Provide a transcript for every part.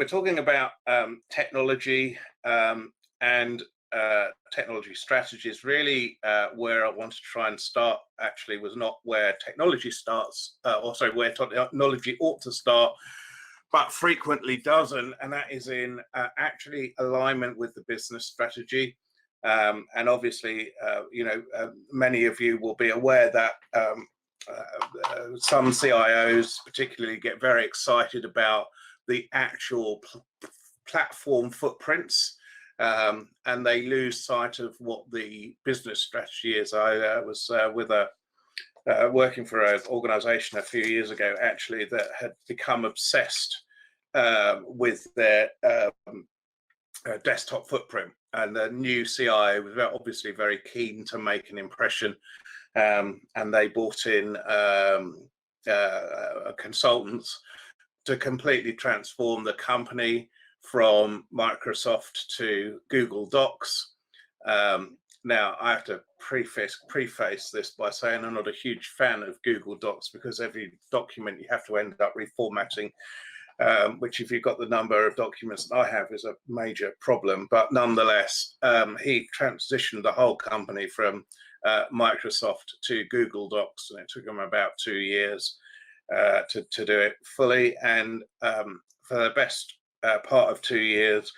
we're talking about technology and technology strategies. Really, where I want to try and start actually was not where technology starts, or sorry, where technology ought to start, but frequently doesn't, and that is in actually alignment with the business strategy. And obviously, many of you will be aware that some CIOs particularly get very excited about the actual platform footprints, and they lose sight of what the business strategy is. I was working for an organization a few years ago, actually, that had become obsessed with their desktop footprint, and the new CIO was obviously very keen to make an impression, and they brought in consultants to completely transform the company from Microsoft to Google Docs. Now, I have to preface this by saying I'm not a huge fan of Google Docs, because every document you have to end up reformatting, which, if you've got the number of documents that I have, is a major problem. But nonetheless, he transitioned the whole company from Microsoft to Google Docs, and it took him about 2 years to do it fully. And for the best part of 2 years,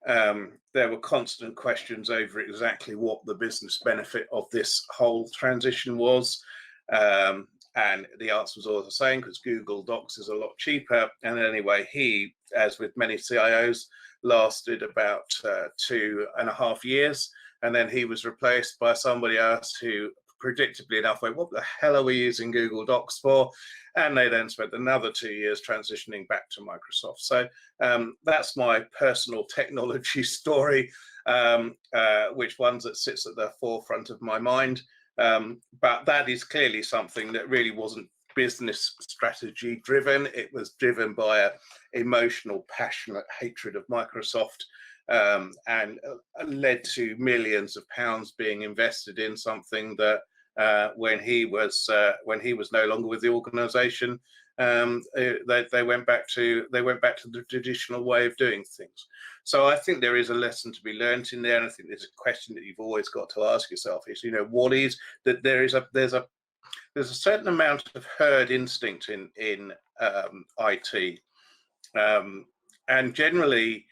there were constant questions over exactly what the business benefit of this whole transition was. And the answer was always the same, because Google Docs is a lot cheaper. And anyway, he, as with many CIOs, lasted about 2.5 years. And then he was replaced by somebody else who, predictably enough, went, what the hell are we using Google Docs for? And they then spent another 2 years transitioning back to Microsoft. So that's my personal technology story, which ones that sits at the forefront of my mind. But that is clearly something that really wasn't business strategy driven. It was driven by an emotional, passionate hatred of Microsoft, and led to millions of pounds being invested in something that, when he was no longer with the organization, they went back to the traditional way of doing things. So I think there is a lesson to be learned in there, and I think there's a question that you've always got to ask yourself: is, what is that? There's a certain amount of herd instinct in IT, and generally,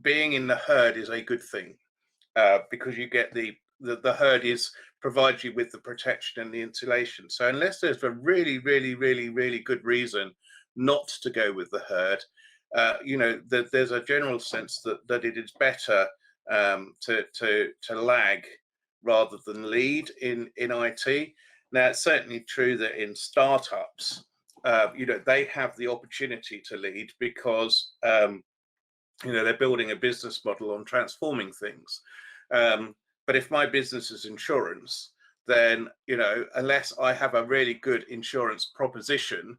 being in the herd is a good thing, because you get the herd provides you with the protection and the insulation. So unless there's a really, really, really, really good reason not to go with the herd, there's a general sense that it is better to lag rather than lead in IT. Now, it's certainly true that in startups, they have the opportunity to lead, because they're building a business model on transforming things. But if my business is insurance, then, unless I have a really good insurance proposition,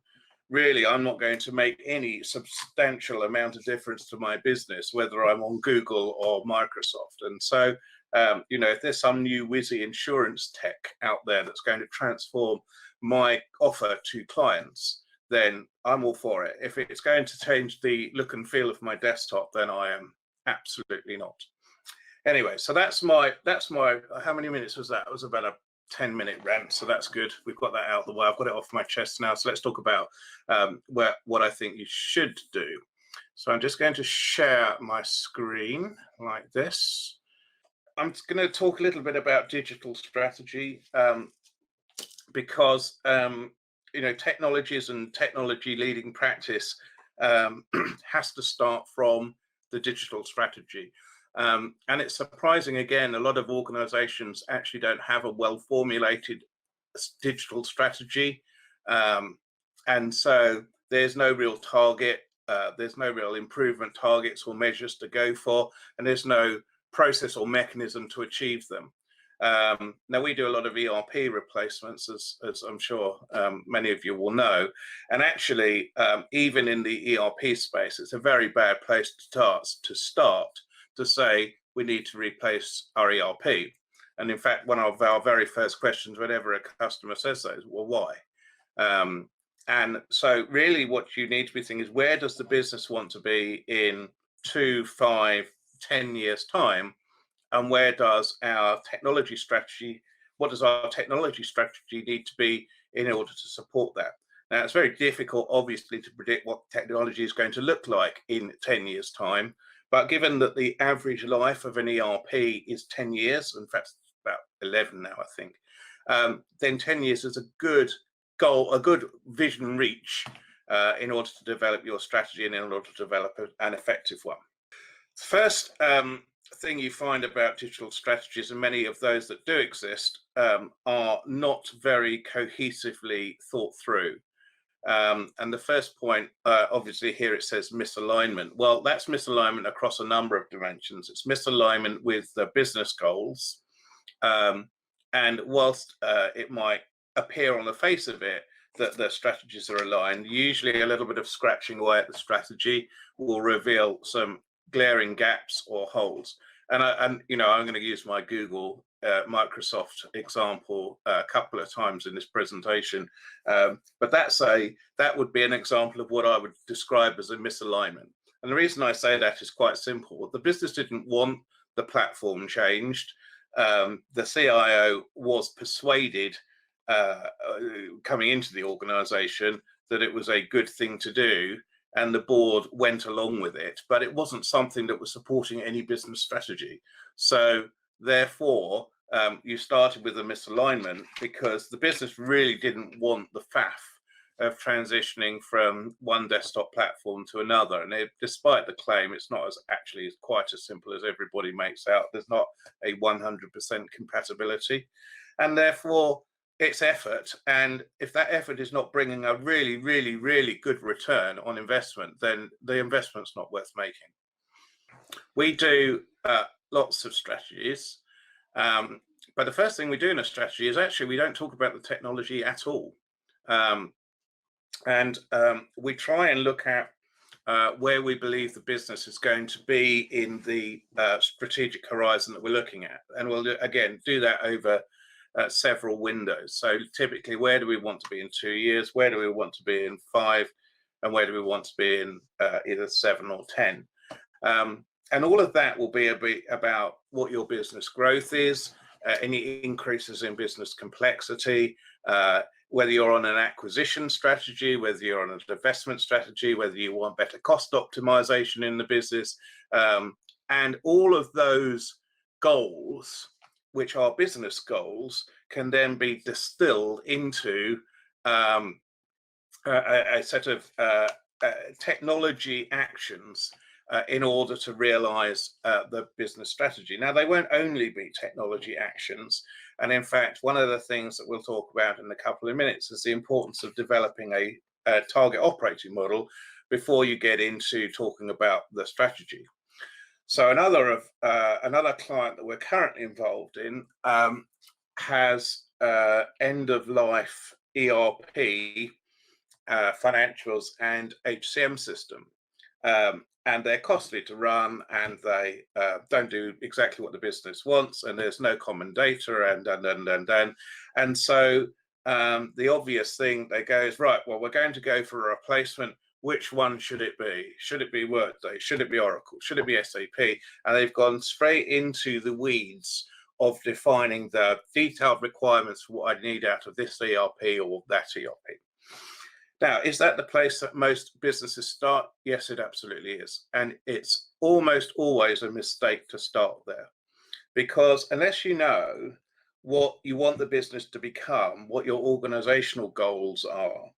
really, I'm not going to make any substantial amount of difference to my business, whether I'm on Google or Microsoft. And so, if there's some new whizzy insurance tech out there that's going to transform my offer to clients, then I'm all for it. If it's going to change the look and feel of my desktop, then I am absolutely not. Anyway, so that's my, how many minutes was that? It was about a 10-minute rant, so that's good. We've got that out of the way. I've got it off my chest now. So let's talk about what I think you should do. So I'm just going to share my screen like this. I'm just going to talk a little bit about digital strategy, because technologies and technology leading practice has to start from the digital strategy. And it's surprising, again, a lot of organizations actually don't have a well-formulated digital strategy. And so there's no real target, there's no real improvement targets or measures to go for, and there's no process or mechanism to achieve them. Now, we do a lot of ERP replacements, as I'm sure many of you will know. And actually, even in the ERP space, it's a very bad place to start to say we need to replace our ERP. And in fact, one of our very first questions whenever a customer says that is, well, why? And so really what you need to be thinking is, where does the business want to be in 2, 5, 10 years time? And where does our technology strategy, what does our technology strategy need to be in order to support that? Now, it's very difficult, obviously, to predict what technology is going to look like in 10 years' time. But given that the average life of an ERP is 10 years, in fact, it's about 11 now, I think, then 10 years is a good goal, a good vision reach in order to develop your strategy and in order to develop an effective one. First thing you find about digital strategies, and many of those that do exist, are not very cohesively thought through. And the first point, obviously here it says misalignment. Well, that's misalignment across a number of dimensions. It's misalignment with the business goals. And whilst it might appear on the face of it that the strategies are aligned, usually a little bit of scratching away at the strategy will reveal some glaring gaps or holes. And you know, I'm going to use my Google Microsoft example a couple of times in this presentation, but that would be an example of what I would describe as a misalignment. And the reason I say that is quite simple. The business didn't want the platform changed. The CIO was persuaded coming into the organization that it was a good thing to do, and the board went along with it, but it wasn't something that was supporting any business strategy. So therefore, you started with a misalignment because the business really didn't want the faff of transitioning from one desktop platform to another. And despite the claim, it's not actually quite as simple as everybody makes out. There's not a 100% compatibility. And therefore, it's effort. And if that effort is not bringing a really, really, really good return on investment, then the investment's not worth making. We do lots of strategies. But the first thing we do in a strategy is actually we don't talk about the technology at all. We try and look at where we believe the business is going to be in the strategic horizon that we're looking at. And we'll, again, do that over several windows. So typically, where do we want to be in 2 years? Where do we want to be in 5? And where do we want to be in either 7 or 10? And all of that will be a bit about what your business growth is, any increases in business complexity, whether you're on an acquisition strategy, whether you're on a divestment strategy, whether you want better cost optimization in the business. And all of those goals, which are business goals, can then be distilled into a set of technology actions in order to realize the business strategy. Now, they won't only be technology actions. And in fact, one of the things that we'll talk about in a couple of minutes is the importance of developing a target operating model before you get into talking about the strategy. So another client that we're currently involved in has end-of-life ERP, financials, and HCM system. And they're costly to run, and they don't do exactly what the business wants, and there's no common data, and so the obvious thing they go is, right, well, we're going to go for a replacement. Which one should it be? Should it be Workday? Should it be Oracle? Should it be SAP? And they've gone straight into the weeds of defining the detailed requirements for what I need out of this ERP or that ERP. Now, is that the place that most businesses start? Yes, it absolutely is. And it's almost always a mistake to start there, because unless you know what you want the business to become, what your organizational goals are,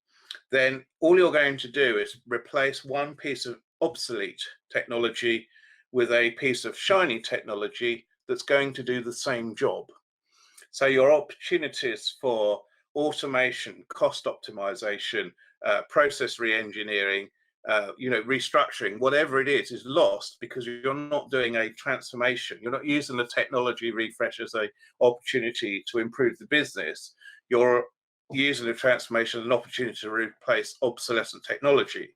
then all you're going to do is replace one piece of obsolete technology with a piece of shiny technology that's going to do the same job. So your opportunities for automation, cost optimization, process re-engineering, restructuring, whatever it is lost because you're not doing a transformation. You're not using the technology refresh as an opportunity to improve the business. You're using a transformation as an opportunity to replace obsolescent technology,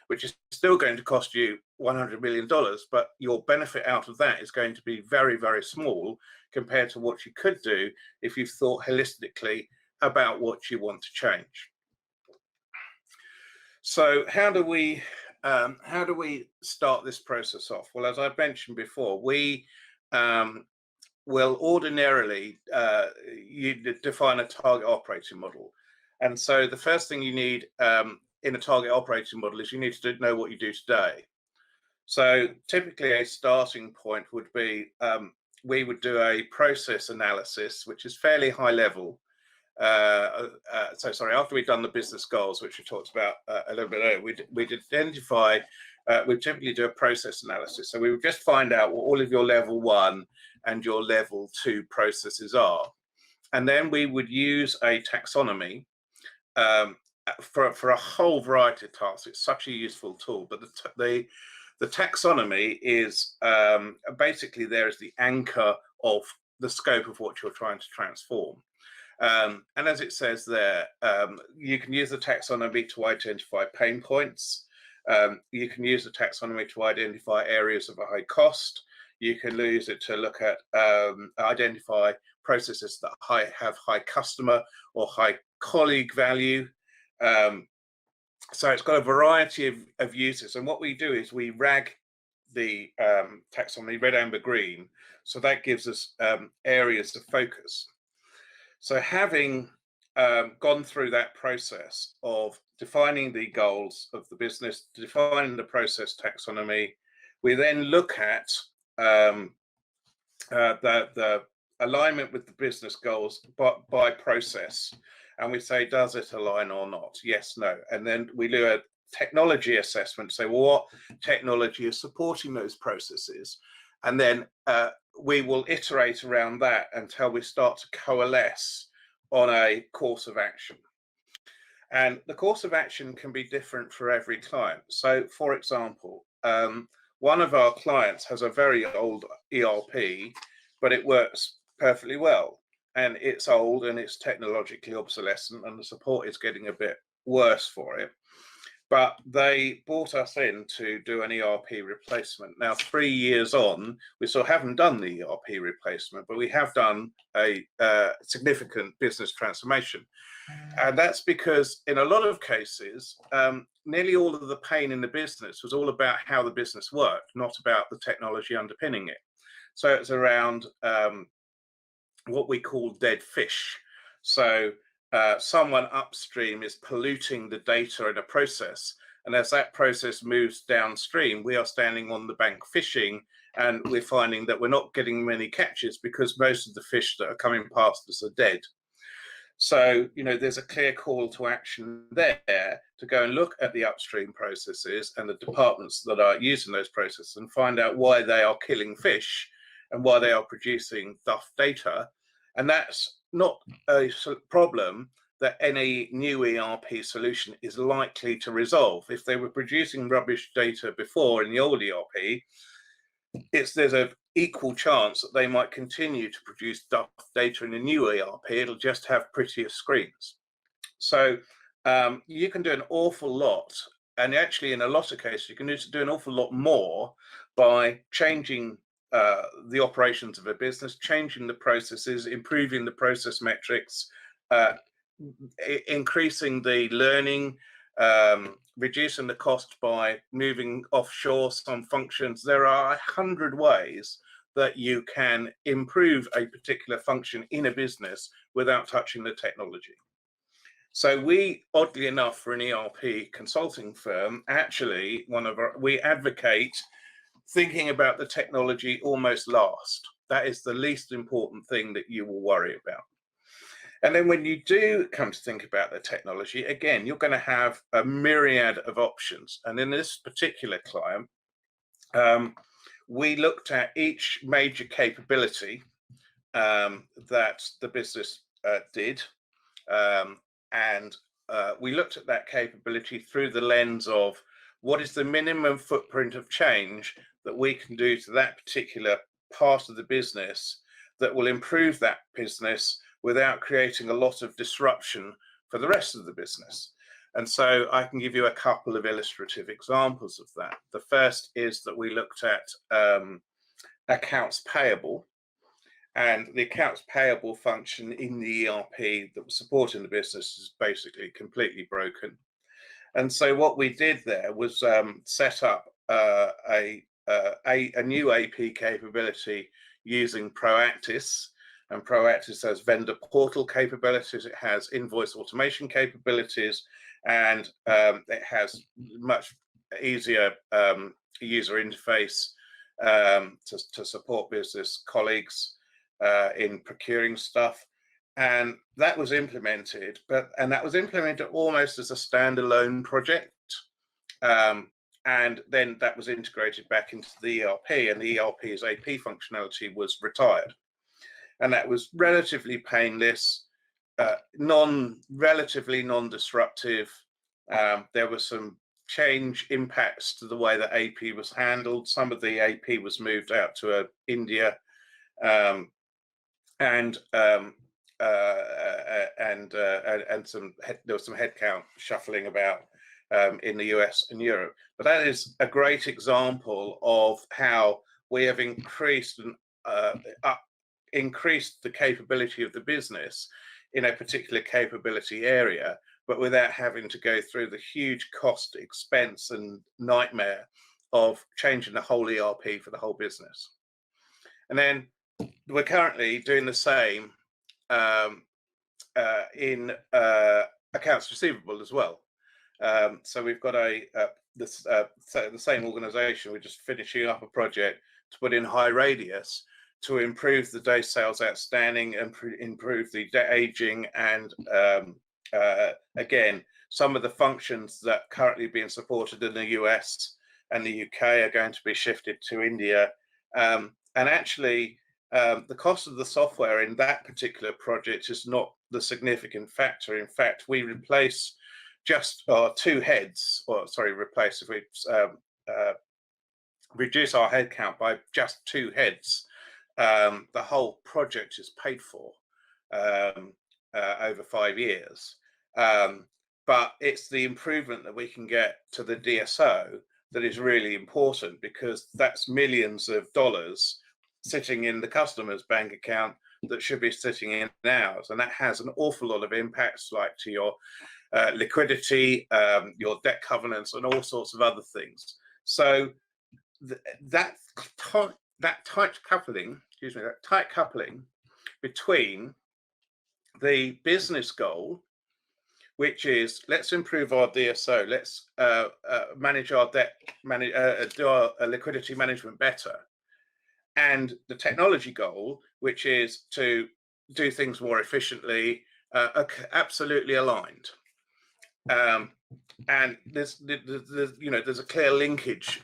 which is still going to cost you $100 million, but your benefit out of that is going to be very, very small compared to what you could do if you've thought holistically about what you want to change. So how do we start this process off? Well, as I've mentioned before, we will ordinarily you define a target operating model. And so the first thing you need in a target operating model is you need to know what you do today. So typically a starting point would be we would do a process analysis, which is fairly high level. After we've done the business goals, which we talked about a little bit earlier, we'd identify, we typically do a process analysis. So we would just find out what all of your level 1 and your level 2 processes are. And then we would use a taxonomy for a whole variety of tasks. It's such a useful tool, but the taxonomy is basically there as the anchor of the scope of what you're trying to transform. And as it says there, you can use the taxonomy to identify pain points. You can use the taxonomy to identify areas of a high cost. You can use it to look at identify processes that have high customer or high colleague value. So it's got a variety of uses. And what we do is we rag the taxonomy red, amber, green. So that gives us areas of focus. So having gone through that process of defining the goals of the business, defining the process taxonomy, we then look at the alignment with the business goals by process. And we say, does it align or not? Yes, no. And then we do a technology assessment, say, well, what technology is supporting those processes? And then we will iterate around that until we start to coalesce on a course of action. And the course of action can be different for every client. So, for example, one of our clients has a very old ERP, but it works perfectly well. And it's old and it's technologically obsolescent, and the support is getting a bit worse for it. But they brought us in to do an ERP replacement. Now, 3 years on, we still haven't done the ERP replacement, but we have done a significant business transformation. And that's because in a lot of cases, nearly all of the pain in the business was all about how the business worked, not about the technology underpinning it. So it's around what we call dead fish. So someone upstream is polluting the data in a process. And as that process moves downstream, we are standing on the bank fishing, and we're finding that we're not getting many catches because most of the fish that are coming past us are dead. So, there's a clear call to action there to go and look at the upstream processes and the departments that are using those processes and find out why they are killing fish and why they are producing duff data. And that's not a problem that any new ERP solution is likely to resolve. If they were producing rubbish data before in the old ERP, there's an equal chance that they might continue to produce duff data in a new ERP. It'll just have prettier screens. So you can do an awful lot. And actually, in a lot of cases, you can do an awful lot more by changing the operations of a business, changing the processes, improving the process metrics, increasing the learning, reducing the cost by moving offshore some functions. There are 100 ways that you can improve a particular function in a business without touching the technology. So we, oddly enough, for an ERP consulting firm, actually, we advocate thinking about the technology almost last. That is the least important thing that you will worry about. And then when you do come to think about the technology, again, you're going to have a myriad of options. And in this particular client, we looked at each major capability that the business did. And we looked at that capability through the lens of what is the minimum footprint of change that we can do to that particular part of the business that will improve that business without creating a lot of disruption for the rest of the business. And so I can give you a couple of illustrative examples of that. The first is that we looked at accounts payable, and the accounts payable function in the ERP that was supporting the business is basically completely broken. And so what we did there was set up a new AP capability using Proactis. And Proactis has vendor portal capabilities, it has invoice automation capabilities, and it has much easier user interface to support business colleagues in procuring stuff. And that was implemented, and that was implemented almost as a standalone project. And then that was integrated back into the ERP, and the ERP's AP functionality was retired. And that was relatively painless, relatively non-disruptive. There were some change impacts to the way that AP was handled. Some of the AP was moved out to India, and there was some headcount shuffling about in the US and Europe. But that is a great example of how we have increased the capability of the business in a particular capability area, but without having to go through the huge cost, expense, and nightmare of changing the whole ERP for the whole business. And then we're currently doing the same in accounts receivable as well. So we've got the same organization. We're just finishing up a project to put in high radius to improve the day sales outstanding and improve the debt aging, and again, some of the functions that currently being supported in the US and the UK are going to be shifted to India. And actually, the cost of the software in that particular project is not the significant factor. In fact, we replace just two heads, or sorry, replace, if we reduce our headcount by just two heads, the whole project is paid for over 5 years. But it's the improvement that we can get to the DSO that is really important, because that's millions of dollars sitting in the customer's bank account that should be sitting in ours. And that has an awful lot of impacts, like to your liquidity, your debt covenants, and all sorts of other things. So that tight coupling between the business goal, which is let's improve our DSO, let's manage our debt, do our liquidity management better, and the technology goal, which is to do things more efficiently, are absolutely aligned. And there's a clear linkage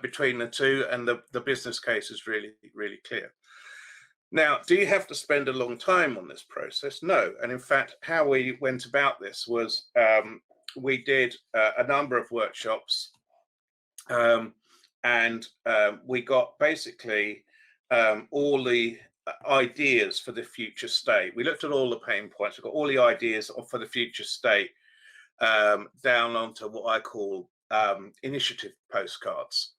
between the two, and the business case is really, really clear. Now, do you have to spend a long time on this process? No. And in fact, how we went about this was we did a number of workshops, and we got basically all the ideas for the future state. We looked at all the pain points. We got all the ideas for the future state down onto what I call initiative postcards.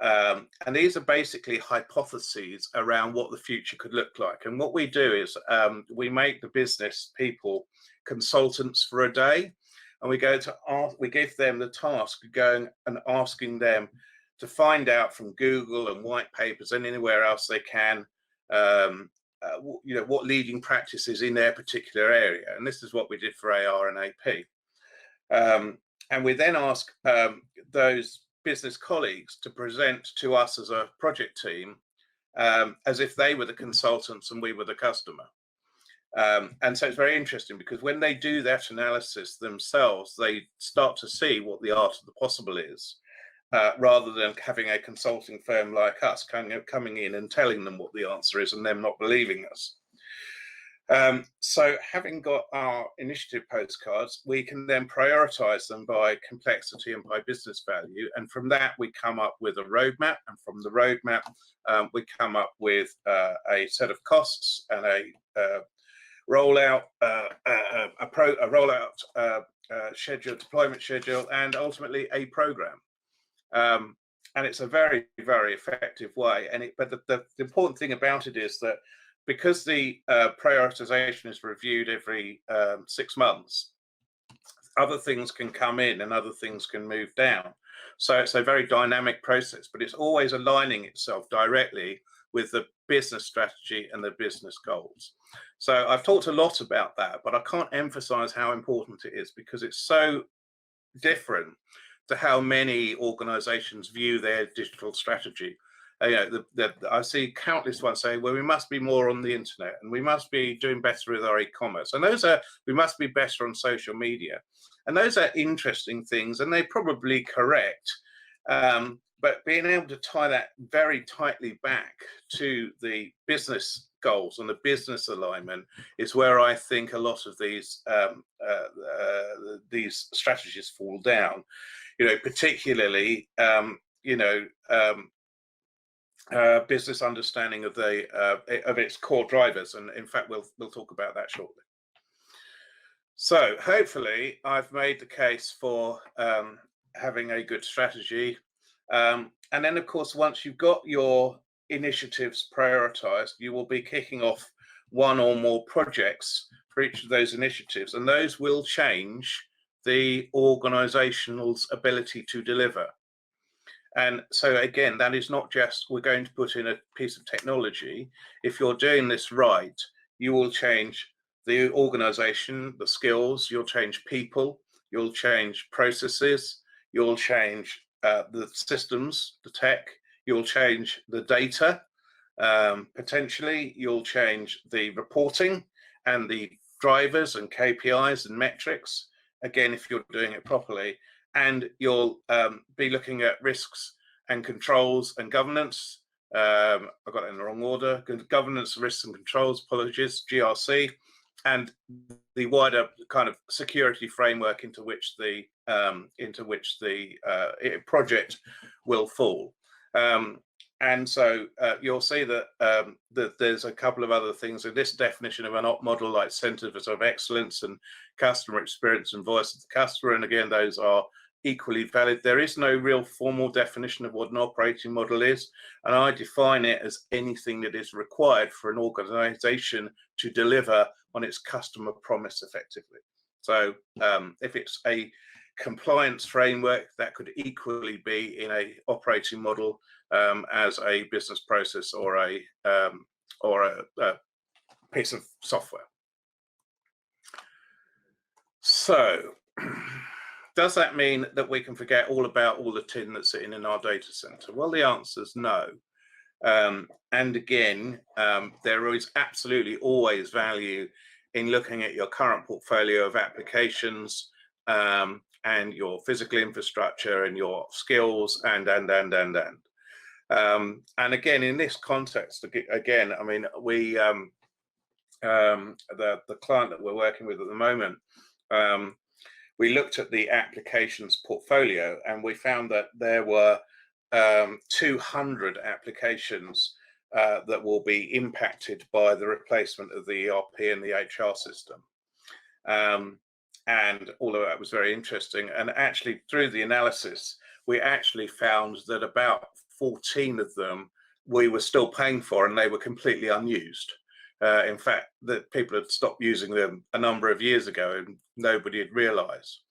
And these are basically hypotheses around what the future could look like. And what we do is we make the business people consultants for a day, and we give them the task of going and asking them to find out from Google and white papers and anywhere else they can, what leading practices in their particular area. And this is what we did for AR and AP. And we then ask those business colleagues to present to us as a project team as if they were the consultants and we were the customer. And so it's very interesting, because when they do that analysis themselves, they start to see what the art of the possible is, rather than having a consulting firm like us coming in and telling them what the answer is and them not believing us. So having got our initiative postcards, we can then prioritize them by complexity and by business value. And from that, we come up with a roadmap. And from the roadmap, we come up with a set of costs and a rollout, schedule, deployment schedule, and ultimately a program. And it's a very, very effective way. But the important thing about it is that because the prioritization is reviewed every 6 months, other things can come in and other things can move down. So it's a very dynamic process, but it's always aligning itself directly with the business strategy and the business goals. So I've talked a lot about that, but I can't emphasize how important it is, because it's so different to how many organizations view their digital strategy. I see countless ones saying, well, we must be more on the internet, and we must be doing better with our e-commerce, and we must be better on social media. And those are interesting things, and they're probably correct. But being able to tie that very tightly back to the business goals and the business alignment is where I think a lot of these strategies fall down. Particularly business understanding of its core drivers, and in fact we'll talk about that shortly. So hopefully I've made the case for having a good strategy, and then of course once you've got your initiatives prioritized, you will be kicking off one or more projects for each of those initiatives, and those will change the organizational's ability to deliver. And so again, that is not just we're going to put in a piece of technology. If you're doing this right, you will change the organization, the skills, you'll change people, you'll change processes, you'll change the systems, the tech, you'll change the data, potentially you'll change the reporting and the drivers and KPIs and metrics, again, if you're doing it properly. And you'll be looking at risks and controls and governance. I got it in the wrong order. Governance, risks and controls, apologies, GRC, and the wider kind of security framework into which the project will fall. And so you'll see that that there's a couple of other things in this definition of an op model, like centers of excellence and customer experience and voice of the customer. And again, those are equally valid. There is no real formal definition of what an operating model is, and I define it as anything that is required for an organization to deliver on its customer promise effectively. So if it's a compliance framework, that could equally be in a operating model as a business process or a piece of software. So does that mean that we can forget all about all the tin that's sitting in our data center? Well, the answer is no. And again, there is absolutely always value in looking at your current portfolio of applications and your physical infrastructure and your skills and again, in this context, again, I mean, we the client that we're working with at the moment, we looked at the applications portfolio, and we found that there were 200 applications that will be impacted by the replacement of the ERP and the HR system. And all of that was very interesting. And actually, through the analysis, we actually found that about 14 of them we were still paying for, and they were completely unused. In fact, that people had stopped using them a number of years ago and nobody had realized.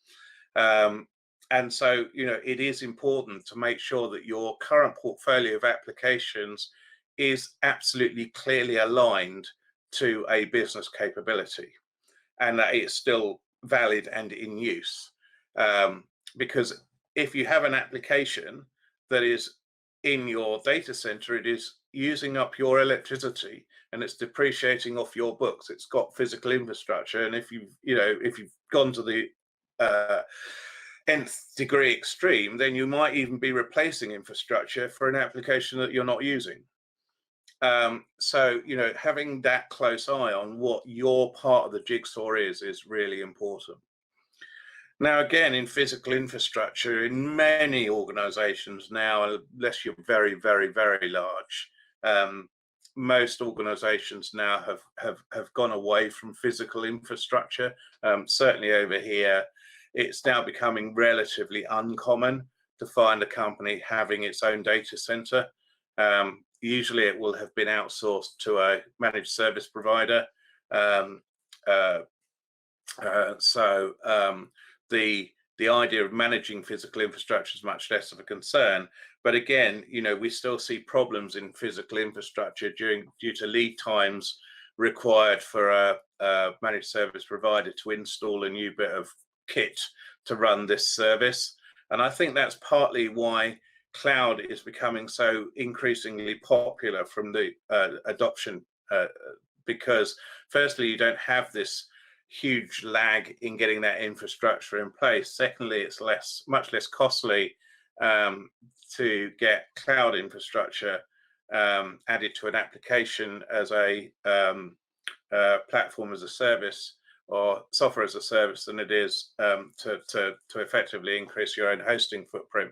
And so, it is important to make sure that your current portfolio of applications is absolutely clearly aligned to a business capability, and that it's still valid and in use. Because if you have an application that is in your data center, it is using up your electricity and it's depreciating off your books. It's got physical infrastructure, and if you've gone to the nth degree extreme, then you might even be replacing infrastructure for an application that you're not using. So having that close eye on what your part of the jigsaw is really important. Now, again, in physical infrastructure, in many organizations now, unless you're very, very, very large, most organizations now have gone away from physical infrastructure. Certainly over here, it's now becoming relatively uncommon to find a company having its own data center. Usually it will have been outsourced to a managed service provider. the idea of managing physical infrastructure is much less of a concern. But again, we still see problems in physical infrastructure due to lead times required for a managed service provider to install a new bit of kit to run this service. And I think that's partly why cloud is becoming so increasingly popular from the adoption, because firstly, you don't have this huge lag in getting that infrastructure in place. Secondly, it's much less costly to get cloud infrastructure added to an application as a platform as a service or software as a service than it is to effectively increase your own hosting footprint.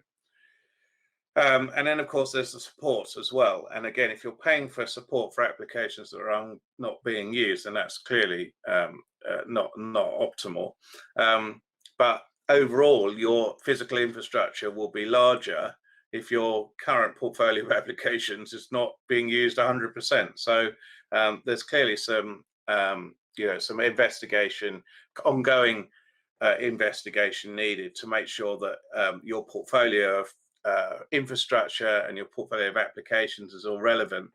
And then, of course, there's the support as well. And again, if you're paying for support for applications that are not being used, then that's clearly not optimal. But overall, your physical infrastructure will be larger if your current portfolio of applications is not being used 100%. So there's clearly some some investigation, ongoing investigation needed to make sure that your portfolio of infrastructure and your portfolio of applications is all relevant.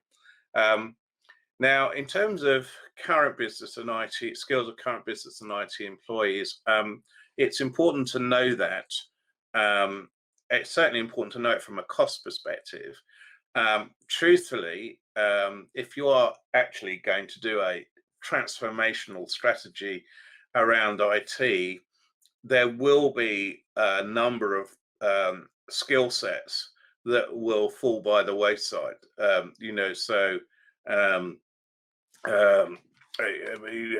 Now, in terms of current business and IT skills of current business and IT employees, it's important to know that. It's certainly important to know it from a cost perspective. Truthfully, if you are actually going to do a transformational strategy around IT, there will be a number of skill sets that will fall by the wayside.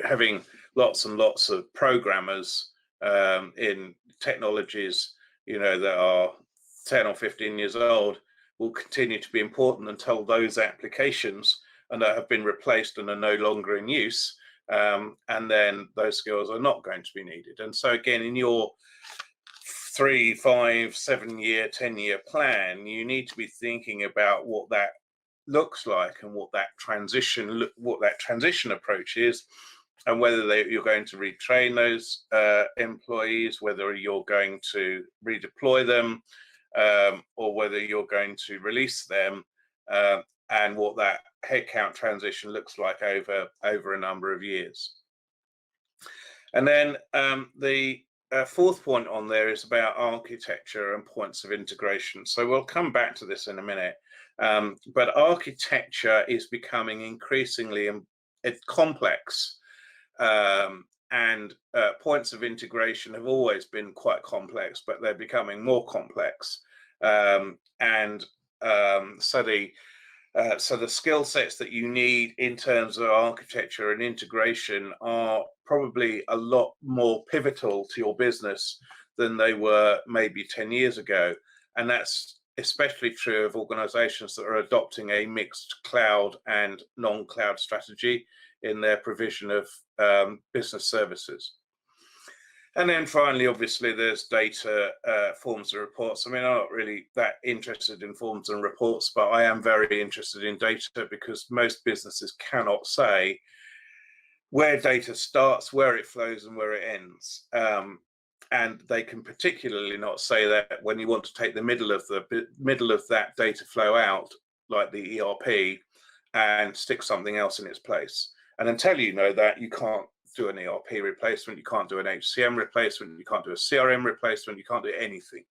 Having lots and lots of programmers in technologies, that are 10 or 15 years old will continue to be important until those applications have been replaced and are no longer in use. And then those skills are not going to be needed. And so again, in your 3, 5, 7-year, 10-year plan, you need to be thinking about what that looks like and what that transition approach is, and whether you're going to retrain those employees, whether you're going to redeploy them, or whether you're going to release them, and what that headcount transition looks like over a number of years. And then the fourth point on there is about architecture and points of integration. So we'll come back to this in a minute. But architecture is becoming increasingly complex, and points of integration have always been quite complex, but they're becoming more complex. So the skill sets that you need in terms of architecture and integration are probably a lot more pivotal to your business than they were maybe 10 years ago. And that's especially true of organizations that are adopting a mixed cloud and non-cloud strategy in their provision of business services. And then finally, obviously, there's data, forms and reports. I mean, I'm not really that interested in forms and reports, but I am very interested in data, because most businesses cannot say where data starts, where it flows, and where it ends. And they can particularly not say that when you want to take the middle of that data flow out, like the ERP, and stick something else in its place. And until you know that, you can't do an ERP replacement, you can't do an HCM replacement, you can't do a CRM replacement, you can't do anything.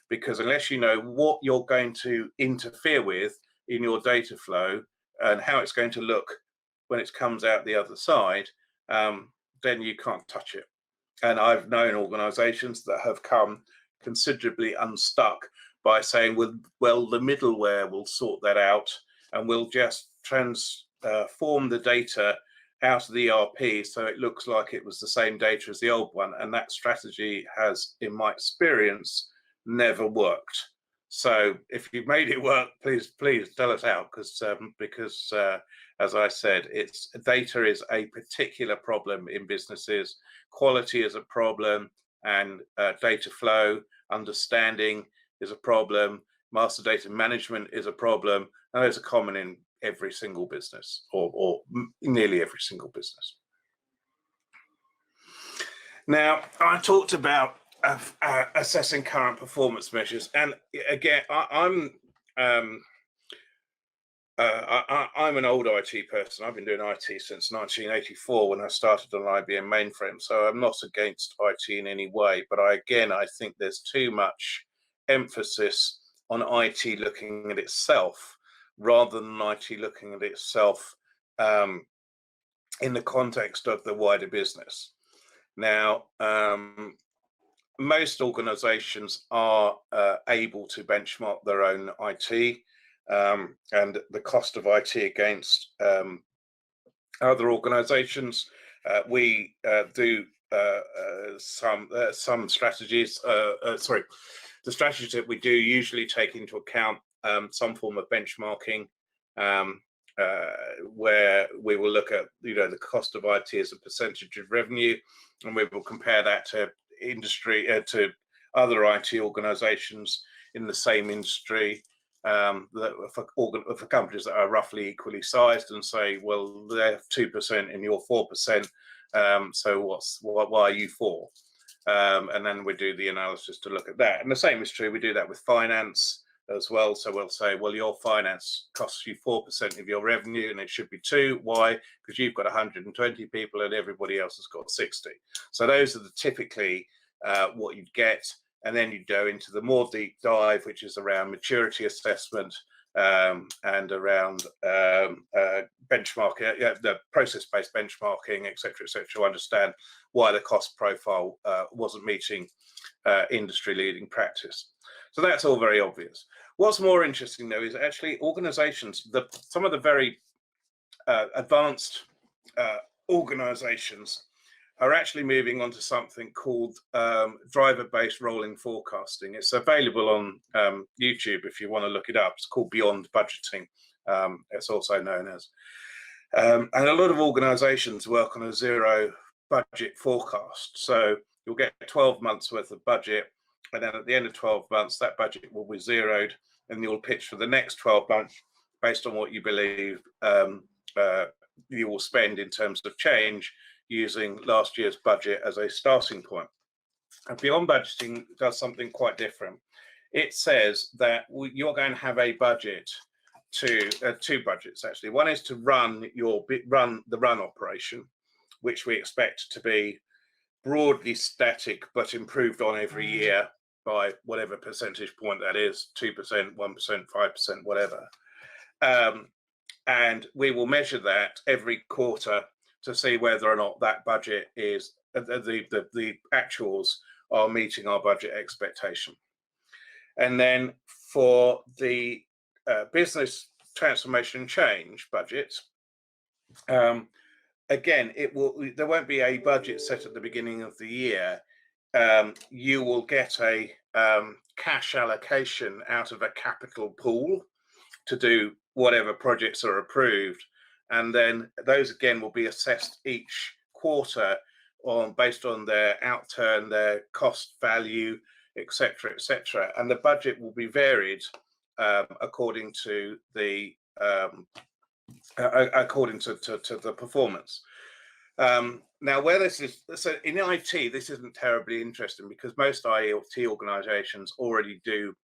Because unless you know what you're going to interfere with in your data flow and how it's going to look when it comes out the other side, then you can't touch it. And I've known organizations that have come considerably unstuck by saying, well, the middleware will sort that out, and we'll just transform the data out of the ERP so it looks like it was the same data as the old one. And that strategy has, in my experience, never worked. So if you've made it work, please tell us out, because as I said, data is a particular problem in businesses. Quality is a problem, and data flow understanding is a problem. Master data management is a problem, and those are common in every single business, or nearly every single business. Now, I talked about assessing current performance measures. And again, I'm an old IT person. I've been doing IT since 1984 when I started on IBM mainframe. So I'm not against IT in any way. But I think there's too much emphasis on IT looking at itself rather than IT looking at itself in the context of the wider business. Now, most organizations are able to benchmark their own IT and the cost of IT against other organizations. We do some strategies. The strategies that we do usually take into account some form of benchmarking, where we will look at the cost of IT as a percentage of revenue, and we will compare that to industry to other IT organizations in the same industry, for companies that are roughly equally sized, and say, well, they're 2% and you're 4%, so why are you 4? And then we do the analysis to look at that. And the same is true, we do that with finance as well. So we'll say, well, your finance costs you 4% of your revenue and it should be 2. Why? Because you've got 120 people and everybody else has got 60. So those are typically what you'd get. And then you go into the more deep dive, which is around maturity assessment and around benchmarking, the process-based benchmarking, et cetera, to understand why the cost profile wasn't meeting industry-leading practice. So that's all very obvious. What's more interesting, though, is actually organizations, some of the very advanced organizations are actually moving on to something called driver-based rolling forecasting. It's available on YouTube if you want to look it up. It's called Beyond Budgeting, it's also known as. And a lot of organizations work on a zero budget forecast. So you'll get 12 months worth of budget, and then at the end of 12 months, that budget will be zeroed, and you'll pitch for the next 12 months based on what you believe you will spend in terms of change, using last year's budget as a starting point. And Beyond Budgeting does something quite different. It says that you're going to have a budget to two budgets, actually. One is to run the run operation, which we expect to be broadly static but improved on every year by whatever percentage point that is, 2%, 1%, 5%, whatever. And we will measure that every quarter to see whether or not that budget is the actuals are meeting our budget expectation. And then for the business transformation change budget, again, there won't be a budget set at the beginning of the year. You will get a cash allocation out of a capital pool to do whatever projects are approved, and then those again will be assessed each quarter based on their outturn, their cost value, etc., and the budget will be varied according to the performance. Now, where this is, so in IT, this isn't terribly interesting because most IT organizations already do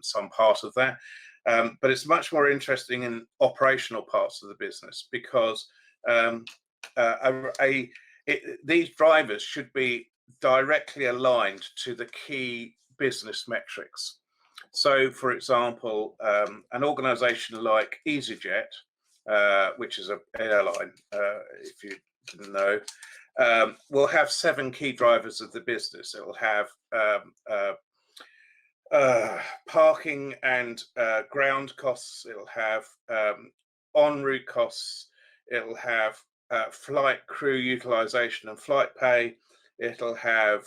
some part of that. But it's much more interesting in operational parts of the business, because these drivers should be directly aligned to the key business metrics. So, for example, an organization like EasyJet, which is an airline, if you didn't know, will have 7 key drivers of the business. It will have parking and ground costs. It'll have en route costs. It'll have flight crew utilization and flight pay. It'll have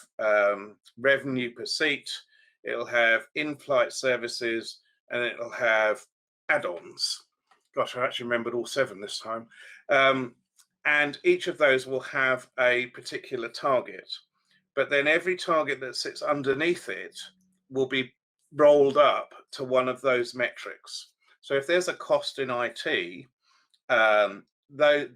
revenue per seat. It'll have in-flight services, and it'll have add-ons. Gosh, I actually remembered all 7 this time. And each of those will have a particular target, but then every target that sits underneath it will be rolled up to one of those metrics. So if there's a cost in IT, though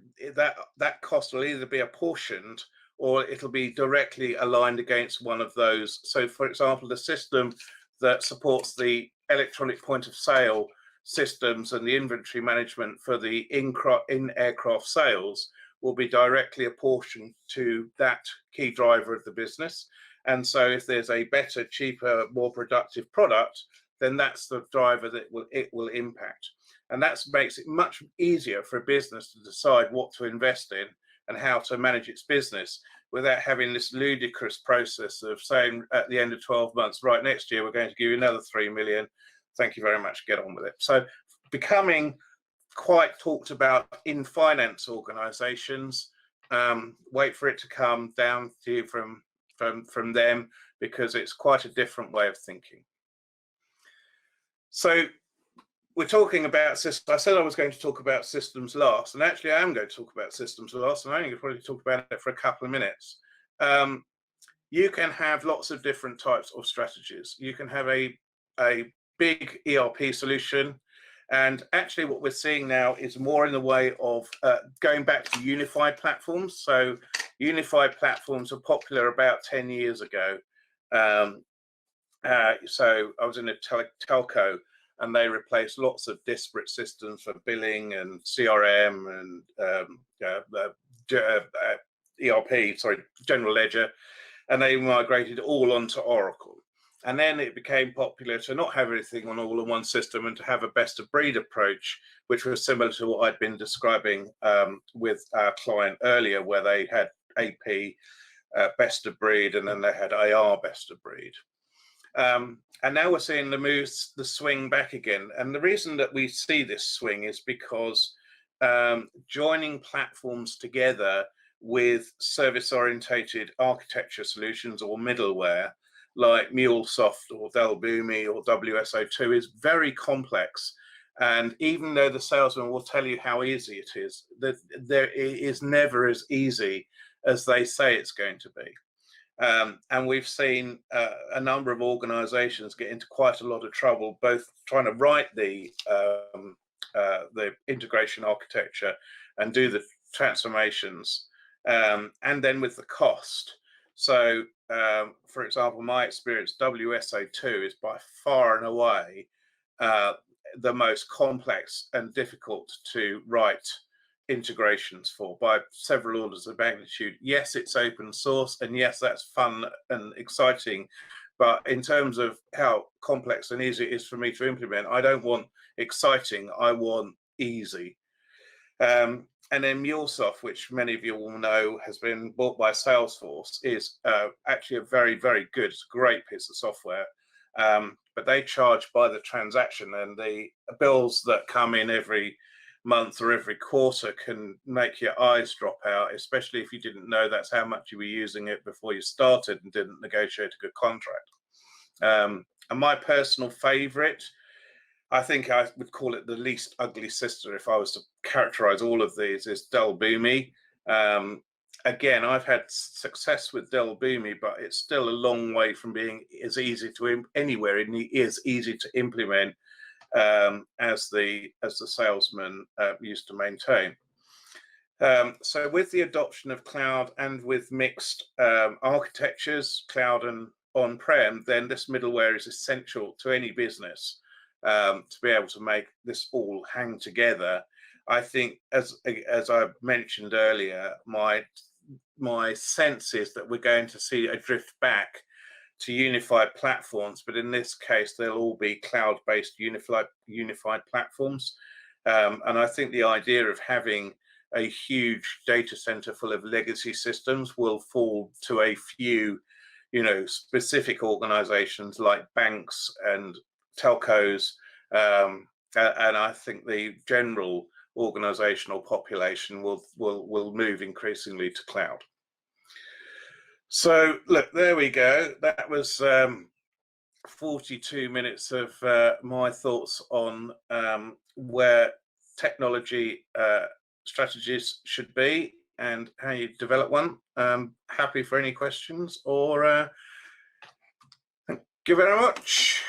that cost will either be apportioned or it'll be directly aligned against one of those. So for example, the system that supports the electronic point of sale systems and the inventory management for the in-aircraft sales will be directly apportioned to that key driver of the business. And so if there's a better, cheaper, more productive product, then that's the driver that it will impact. And that makes it much easier for a business to decide what to invest in and how to manage its business without having this ludicrous process of saying at the end of 12 months, right, next year we're going to give you another 3 million. Thank you very much, get on with it. So becoming quite talked about in finance organizations, wait for it to come down to you from them, because it's quite a different way of thinking. So we're talking about systems. I said I was going to talk about systems last, and actually I am going to talk about systems last, and I'm only going to probably talk about it for a couple of minutes. You can have lots of different types of strategies. You can have a big ERP solution, and actually what we're seeing now is more in the way of going back to unified platforms. So unified platforms were popular about 10 years ago. So I was in a telco, and they replaced lots of disparate systems for billing and CRM and ERP, sorry, general ledger, and they migrated all onto Oracle. And then it became popular to not have everything on all in one system and to have a best of breed approach, which was similar to what I'd been describing with our client earlier, where they had AP best of breed, and then they had AR best of breed. And now we're seeing the swing back again. And the reason that we see this swing is because joining platforms together with service-orientated architecture solutions or middleware like MuleSoft or Dell Boomi or WSO2 is very complex. And even though the salesman will tell you how easy it is never as easy as they say it's going to be. And we've seen a number of organizations get into quite a lot of trouble, both trying to write the integration architecture and do the transformations, and then with the cost. So, for example, my experience, WSO2 is by far and away the most complex and difficult to write integrations for, by several orders of magnitude. Yes, it's open source, and yes, that's fun and exciting, but in terms of how complex and easy it is for me to implement, I don't want exciting, I want easy. And then MuleSoft, which many of you will know has been bought by Salesforce, is actually a very, very good, great piece of software, but they charge by the transaction, and the bills that come in every month or every quarter can make your eyes drop out, especially if you didn't know that's how much you were using it before you started and didn't negotiate a good contract. And my personal favorite, I think I would call it the least ugly sister if I was to characterize all of these, is Dell Boomi. Again, I've had success with Dell Boomi, but it's still a long way from being as easy to anywhere is easy to implement as the salesman used to maintain. So with the adoption of cloud and with mixed architectures, cloud and on-prem, then this middleware is essential to any business to be able to make this all hang together. I think, as I mentioned earlier, my sense is that we're going to see a drift back to unified platforms, but in this case, they'll all be cloud-based unified platforms. And I think the idea of having a huge data center full of legacy systems will fall to a few, specific organizations like banks and telcos. And I think the general organizational population will move increasingly to cloud. So look, there we go. That was 42 minutes of my thoughts on where technology strategies should be and how you develop one. Happy for any questions, or thank you very much.